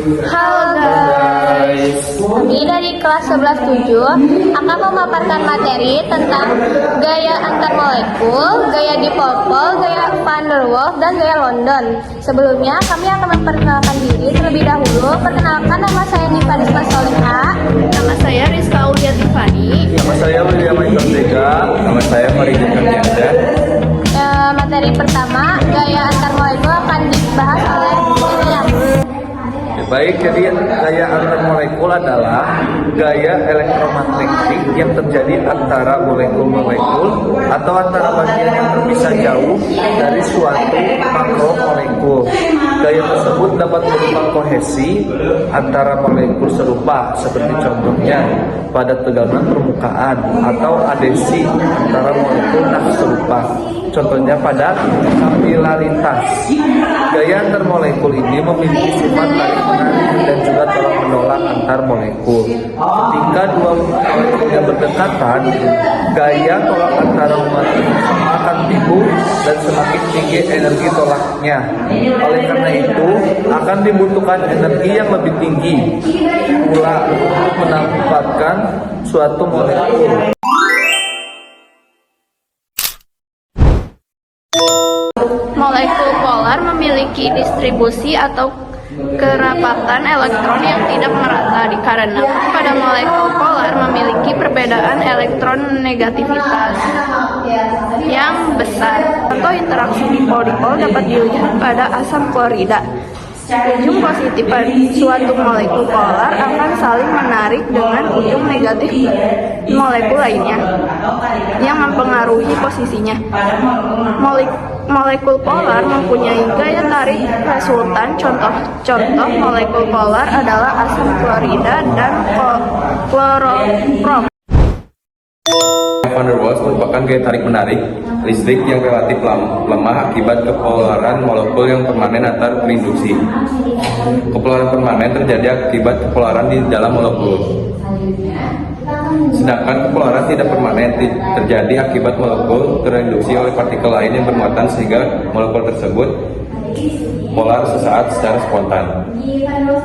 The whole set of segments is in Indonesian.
Halo guys, kami dari kelas 11-7 akan memaparkan materi tentang gaya antar molekul, gaya dipole, gaya van der Waals, dan gaya London. Sebelumnya kami akan memperkenalkan diri terlebih dahulu. Perkenalkan, nama saya Nifa Rizka Soleha. Nama saya Rizka Aulia Tiffany. Nama saya William Michael Zega. Nama saya Marija Kardianda. Materi pertama, gaya antar molekul akan dibahas oleh William. Baik, jadi gaya antar molekul adalah gaya elektromagnetik yang terjadi antara molekul-molekul atau antara bagian yang terpisah jauh dari suatu makromolekul. Gaya tersebut dapat berupa kohesi antara molekul serupa, seperti contohnya pada tegangan permukaan, atau adesi antara molekul tak serupa, contohnya pada kapilaritas. Gaya antar molekul ini memiliki sifat tarik-menarik dan juga tolak-menolak antar molekul. Ketika dua molekul yang berdekatan, gaya tolak antara molekul akan timbul dan semakin tinggi energi tolaknya. Oleh karena itu, akan dibutuhkan energi yang lebih tinggi pula untuk menempatkan suatu molekul. Molekul polar memiliki distribusi atau kerapatan elektron yang tidak merata dikarenakan pada molekul polar memiliki perbedaan elektron negativitas yang besar. Contoh interaksi dipol-dipol dapat dilihat pada asam klorida. Ujung positif pada suatu molekul polar akan saling menarik dengan ujung negatif molekul lainnya yang mempengaruhi posisinya. Molekul polar mempunyai gaya tarik resultan. Contoh molekul polar adalah asam klorida dan klorokrom. Van der Waals merupakan gaya tarik-menarik listrik yang relatif lemah akibat kepolaran molekul yang permanen antar berinduksi. Kepolaran permanen terjadi akibat kepolaran di dalam molekul. Sedangkan kepolaran tidak permanen terjadi akibat molekul terinduksi oleh partikel lain yang bermuatan sehingga molekul tersebut polar sesaat secara spontan.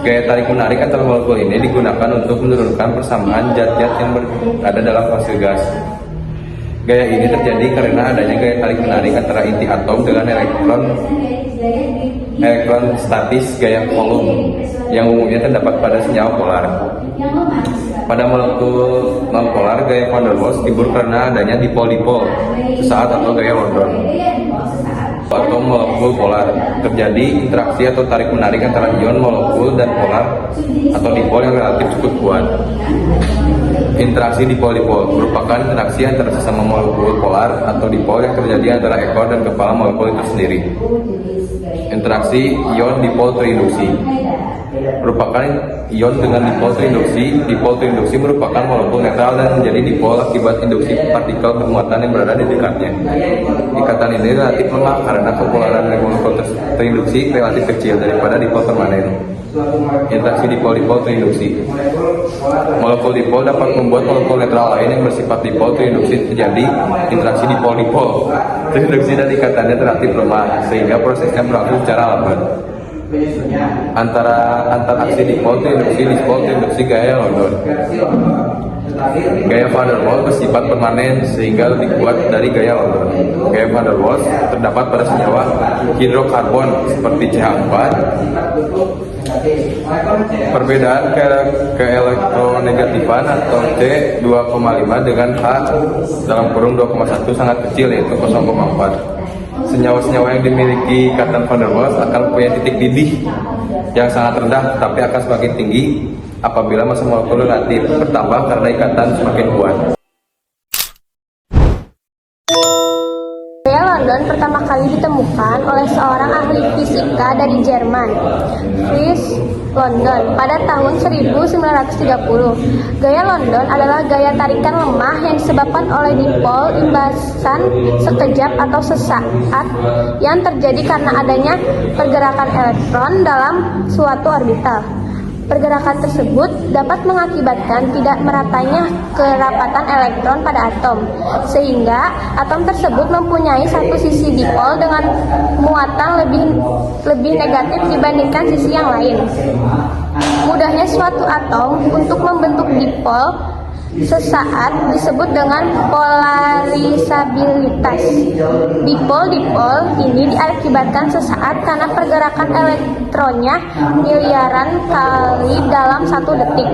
Gaya tarik-menarik antar molekul ini digunakan untuk menurunkan persamaan zat-zat yang berada dalam fase gas. Gaya ini terjadi karena adanya gaya tarik-menarik antara inti atom dengan elektron statis gaya Coulomb yang umumnya terdapat pada senyawa polar. Pada molekul non-polar, gaya van der Waals timbul karena adanya dipol-dipol sesaat atau gaya London. Atau molekul polar, terjadi interaksi atau tarik-menarik antara ion molekul dan polar atau dipol yang relatif cukup kuat. Interaksi dipol-dipol merupakan interaksi antara sesama molekul polar atau dipol yang terjadi antara ekor dan kepala molekul itu sendiri. Interaksi ion dipol terinduksi merupakan ion dengan dipol terinduksi. Dipol terinduksi merupakan molekul netral dan menjadi dipol akibat induksi partikel bermuatan yang berada di dekatnya. Ikatan ini relatif lemah karena kepolaran molekul terinduksi relatif kecil daripada dipol permanen. Interaksi dipol-dipol terinduksi. Molekul dipol dapat membuat molekul netral lain yang bersifat dipol terinduksi terjadi. Interaksi dipol-dipol terinduksi dan ikatannya relatif lemah sehingga prosesnya berlangsung secara lambat. Antara aksi dipol terinduksi gaya London. Gaya van der Waals bersifat permanen sehingga lebih kuat dari gaya London. Gaya van der Waals terdapat pada senyawa hidrokarbon seperti CH4. Perbedaan keelektronegatifan atau C2,5 dengan H dalam kurung 2,1 sangat kecil, yaitu 0,4. Senyawa-senyawa yang dimiliki ikatan van der Waals akan punya titik didih yang sangat rendah, tapi akan semakin tinggi apabila massa molekul relatif bertambah karena ikatan semakin kuat. Gaya London pertama kali ditemukan oleh seorang ahli fisika dari Jerman, Fritz London, pada tahun 1930. Gaya London adalah gaya tarikan lemah yang disebabkan oleh dipol imbasan sekejap atau sesaat yang terjadi karena adanya pergerakan elektron dalam suatu orbital. Pergerakan tersebut dapat mengakibatkan tidak meratanya kerapatan elektron pada atom, sehingga atom tersebut mempunyai satu sisi dipol dengan muatan lebih negatif dibandingkan sisi yang lain. Mudahnya suatu atom untuk membentuk dipol sesaat disebut dengan polarisabilitas. Dipol-dipol ini diakibatkan sesaat karena pergerakan elektronnya miliaran kali dalam 1 detik.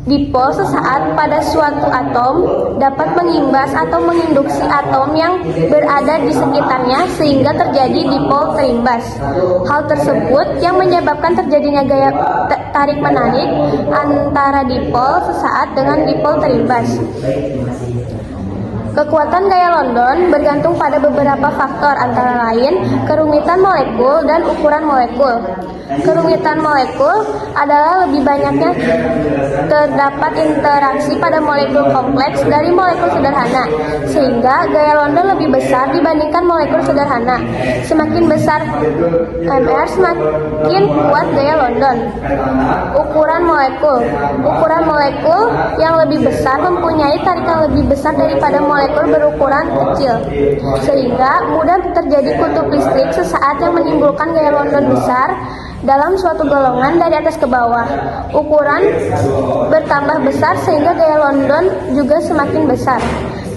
Dipol sesaat pada suatu atom dapat mengimbas atau menginduksi atom yang berada di sekitarnya sehingga terjadi dipol terimbas. Hal tersebut yang menyebabkan terjadinya gaya tarik-menarik antara dipol sesaat dengan dipol terimbas. Kekuatan gaya London bergantung pada beberapa faktor, antara lain kerumitan molekul dan ukuran molekul. Kerumitan molekul adalah lebih banyaknya terdapat interaksi pada molekul kompleks dari molekul sederhana, sehingga gaya London lebih besar dibandingkan molekul sederhana. Semakin besar MR, semakin kuat gaya London. Ukuran molekul. Ukuran molekul yang lebih besar mempunyai tarikan lebih besar daripada molekul berukuran kecil, sehingga mudah terjadi kutub listrik sesaat yang menimbulkan gaya London besar dalam suatu golongan dari atas ke bawah. Ukuran bertambah besar sehingga gaya London juga semakin besar.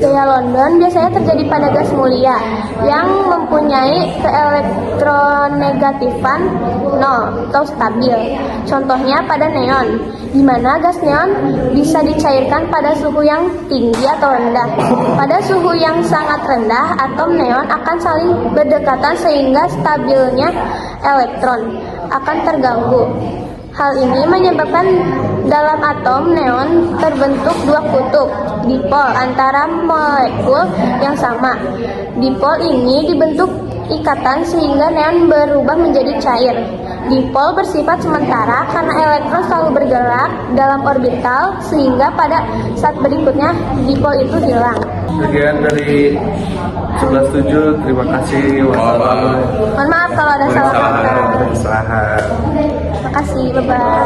Gaya London biasanya terjadi pada gas mulia yang mempunyai keelektronegatifan 0 atau stabil. Contohnya pada neon, di mana gas neon bisa dicairkan pada suhu yang tinggi atau rendah. Pada suhu yang sangat rendah, atom neon akan saling berdekatan sehingga stabilnya elektron akan terganggu. Hal ini menyebabkan dalam atom neon terbentuk 2 kutub dipol antara molekul yang sama. Dipol ini dibentuk ikatan sehingga neon berubah menjadi cair. Dipol bersifat sementara karena elektron selalu bergerak dalam orbital sehingga pada saat berikutnya dipol itu hilang. Sekian dari 11.7, terima kasih. Mohon maaf kalau ada salah kata. Kesalahan. Terima kasih, bye-bye.